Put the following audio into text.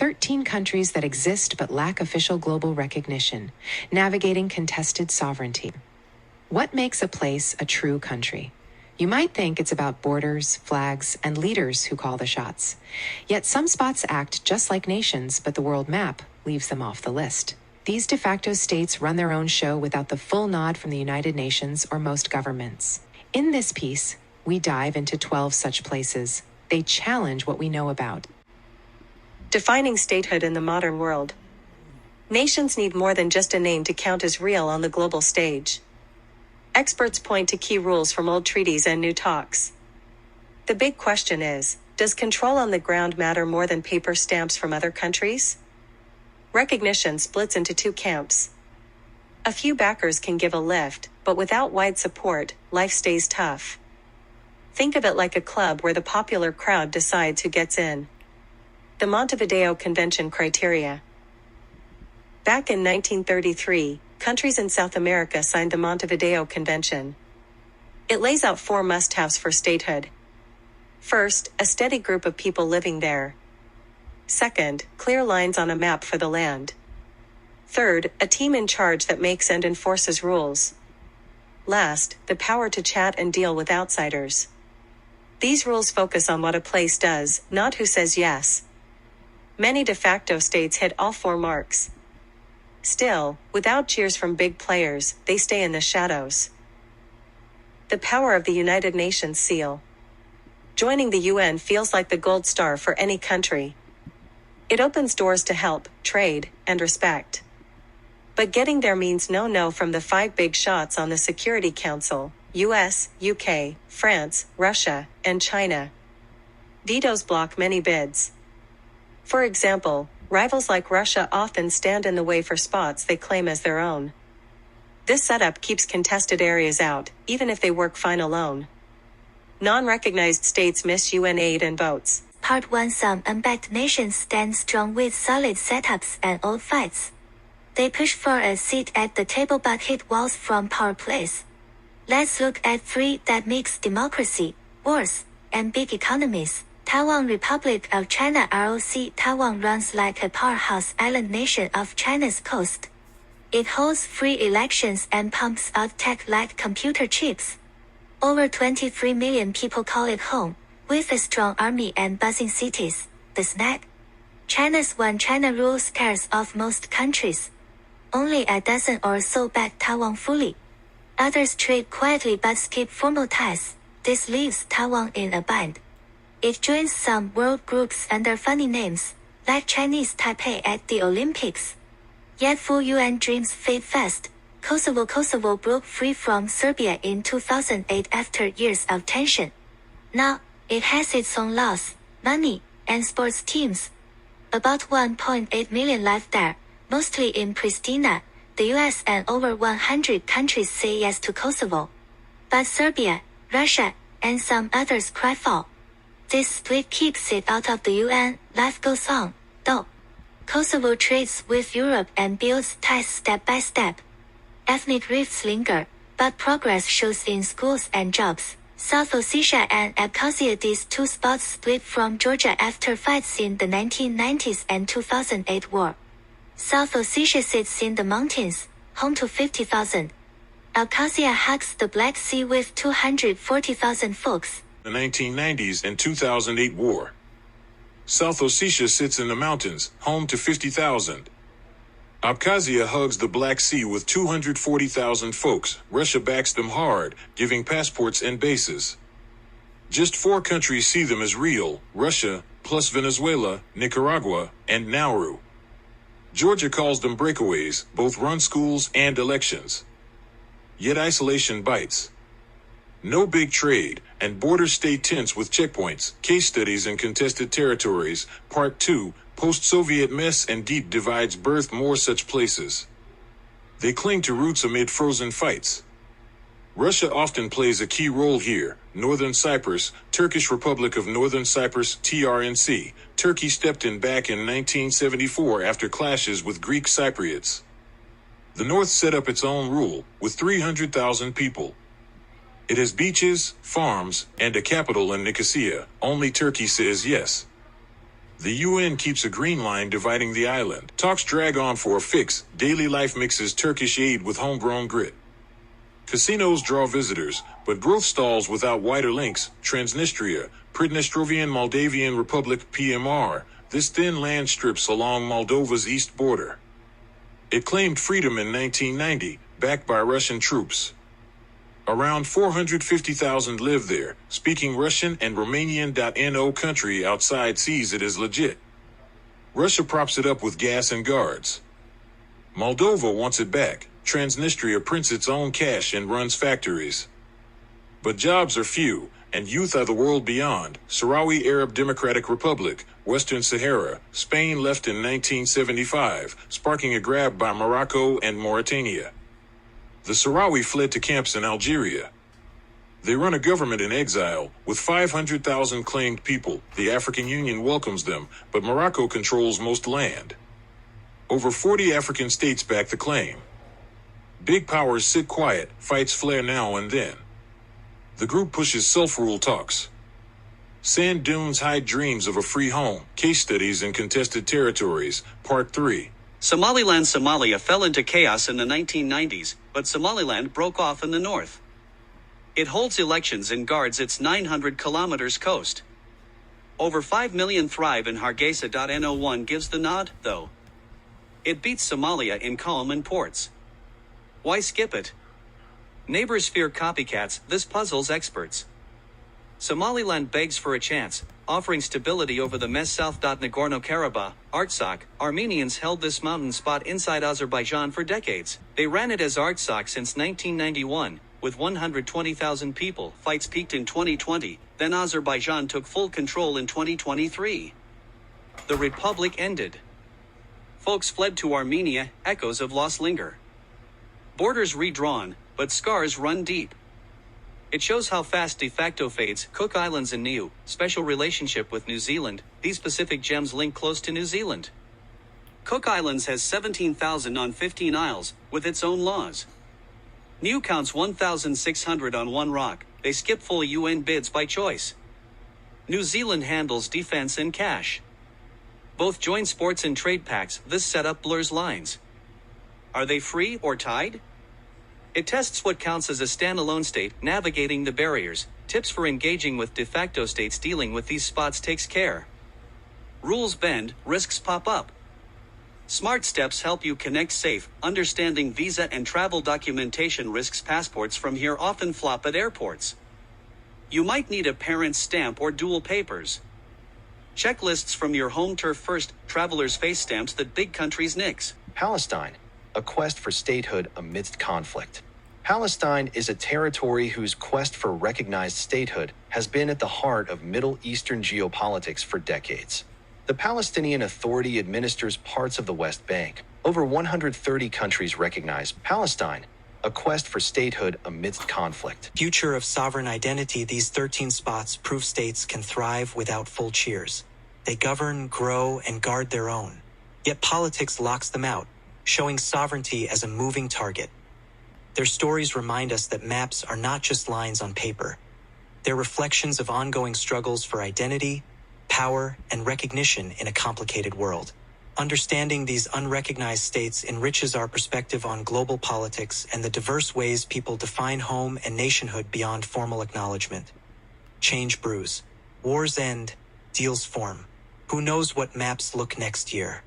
13 countries that exist but lack official global recognition, navigating contested sovereignty. What makes a place a true country? You might think it's about borders, flags, and leaders who call the shots. Yet some spots act just like nations, but the world map leaves them off the list. These de facto states run their own show without the full nod from the United Nations or most governments. In this piece, we dive into 12 such places. They challenge what we know about. Defining statehood in the modern world. Nations need more than just a name to count as real on the global stage. Experts point to key rules from old treaties and new talks. The big question is, does control on the ground matter more than paper stamps from other countries? Recognition splits into two camps. A few backers can give a lift, but without wide support, life stays tough. Think of it like a club where the popular crowd decides who gets in. The Montevideo Convention criteria. Back in 1933, countries in South America signed the Montevideo Convention. It lays out 4 must-haves for statehood. First, a steady group of people living there. Second, clear lines on a map for the land. Third, a team in charge that makes and enforces rules. Last, the power to chat and deal with outsiders. These rules focus on what a place does, not who says yes. Many de facto states hit all 4 marks. Still, without cheers from big players, they stay in the shadows. The power of the United Nations seal. Joining the UN feels like the gold star for any country. It opens doors to help, trade, and respect. But getting there means no from the 5 big shots on the Security Council: US, UK, France, Russia, and China. Vetoes block many bids. For example, rivals like Russia often stand in the way for spots they claim as their own. This setup keeps contested areas out, even if they work fine alone. Non-recognized states miss UN aid and votes. Part 1. Some unbacked nations stand strong with solid setups and old fights. They push for a seat at the table but hit walls from power plays. Let's look at 3 that mix democracy, wars, and big economies. Taiwan Republic of China ROC. Taiwan runs like a powerhouse island nation off China's coast. It holds free elections and pumps out tech like computer chips. Over 23 million people call it home, with a strong army and buzzing cities. The snag? China's One China rule scares off most countries. Only a dozen or so back Taiwan fully. Others trade quietly but skip formal ties. This leaves Taiwan in a bind. It joins some world groups under funny names, like Chinese Taipei at the Olympics. Yet full UN dreams fade fast. Kosovo broke free from Serbia in 2008 after years of tension. Now, it has its own laws, money, and sports teams. About 1.8 million live there, mostly in Pristina. The US and over 100 countries say yes to Kosovo. But Serbia, Russia, and some others cry foul. This split keeps it out of the UN. Life goes on, though. Kosovo trades with Europe and builds ties step by step. Ethnic rifts linger, but progress shows in schools and jobs. South Ossetia and Abkhazia. These 2 spots split from Georgia after fights in the 1990s and 2008 war. South Ossetia sits in the mountains, home to 50,000. Abkhazia hugs the Black Sea with 240,000 folks. The 1990s and 2008 war. South Ossetia sits in the mountains, home to 50,000. Abkhazia hugs the Black Sea with 240,000 folks. Russia backs them hard, giving passports and bases. Just 4 countries see them as real: Russia, plus Venezuela, Nicaragua, and Nauru. Georgia calls them breakaways, both run schools and elections. Yet isolation bites. No big trade, and borders stay tense with checkpoints. Case studies in contested territories. Part 2, post-Soviet mess and deep divides birth more such places. They cling to roots amid frozen fights. Russia often plays a key role here. Northern Cyprus, Turkish Republic of Northern Cyprus, TRNC. Turkey stepped in back in 1974 after clashes with Greek Cypriots. The North set up its own rule, with 300,000 people. It has beaches, farms, and a capital in Nicosia. Only Turkey says yes. The UN keeps a green line dividing the island. Talks drag on for a fix. Daily life mixes Turkish aid with homegrown grit. Casinos draw visitors, but growth stalls without wider links. Transnistria, Pridnestrovian Moldavian Republic PMR, this thin land strips along Moldova's east border. It claimed freedom in 1990, backed by Russian troops. Around 450,000 live there, speaking Russian and Romanian.no country outside sees it as legit. Russia props it up with gas and guards. Moldova wants it back. Transnistria prints its own cash and runs factories. But jobs are few, and youth are the world beyond. Sahrawi Arab Democratic Republic, Western Sahara, Spain left in 1975, sparking a grab by Morocco and Mauritania. The Sahrawi fled to camps in Algeria. They run a government in exile, with 500,000 claimed people. The African Union welcomes them, but Morocco controls most land. Over 40 African states back the claim. Big powers sit quiet, fights flare now and then. The group pushes self-rule talks. Sand dunes hide dreams of a free home. Case studies in contested territories, Part 3. Somaliland Somalia fell into chaos in the 1990s, but Somaliland broke off in the north. It holds elections and guards its 900 kilometers coast. Over 5 million thrive in Hargeisa.no1 gives the nod, though. It beats Somalia in calm and ports. Why skip it? Neighbors fear copycats, this puzzles experts. Somaliland begs for a chance, offering stability over the Mess South. Nagorno-Karabakh, Artsakh, Armenians held this mountain spot inside Azerbaijan for decades. They ran it as Artsakh since 1991, with 120,000 people. Fights peaked in 2020, then Azerbaijan took full control in 2023. The republic ended. Folks fled to Armenia, echoes of loss linger. Borders redrawn, but scars run deep. It shows how fast de facto fades. Cook Islands and Niue, special relationship with New Zealand. These Pacific gems link close to New Zealand. Cook Islands has 17,000 on 15 isles, with its own laws. Niue counts 1,600 on one rock. They skip full UN bids by choice. New Zealand handles defense and cash. Both join sports and trade pacts. This setup blurs lines. Are they free or tied? It tests what counts as a standalone state, navigating the barriers. Tips for engaging with de facto states dealing with these spots takes care. Rules bend, risks pop up. Smart steps help you connect safe. Understanding visa and travel documentation risks. Passports from here often flop at airports. You might need a parent's stamp or dual papers. Checklists from your home turf first. Travelers face stamps that big countries nix. Palestine, a quest for statehood amidst conflict. Palestine is a territory whose quest for recognized statehood has been at the heart of Middle Eastern geopolitics for decades. The Palestinian Authority administers parts of the West Bank. Over 130 countries recognize Palestine, a quest for statehood amidst conflict. Future of sovereign identity, these 13 spots prove states can thrive without full cheers. They govern, grow, and guard their own. Yet politics locks them out, showing sovereignty as a moving target. Their stories remind us that maps are not just lines on paper. They're reflections of ongoing struggles for identity, power, and recognition in a complicated world. Understanding these unrecognized states enriches our perspective on global politics and the diverse ways people define home and nationhood beyond formal acknowledgement. Change brews. Wars end. Deals form. Who knows what maps look next year?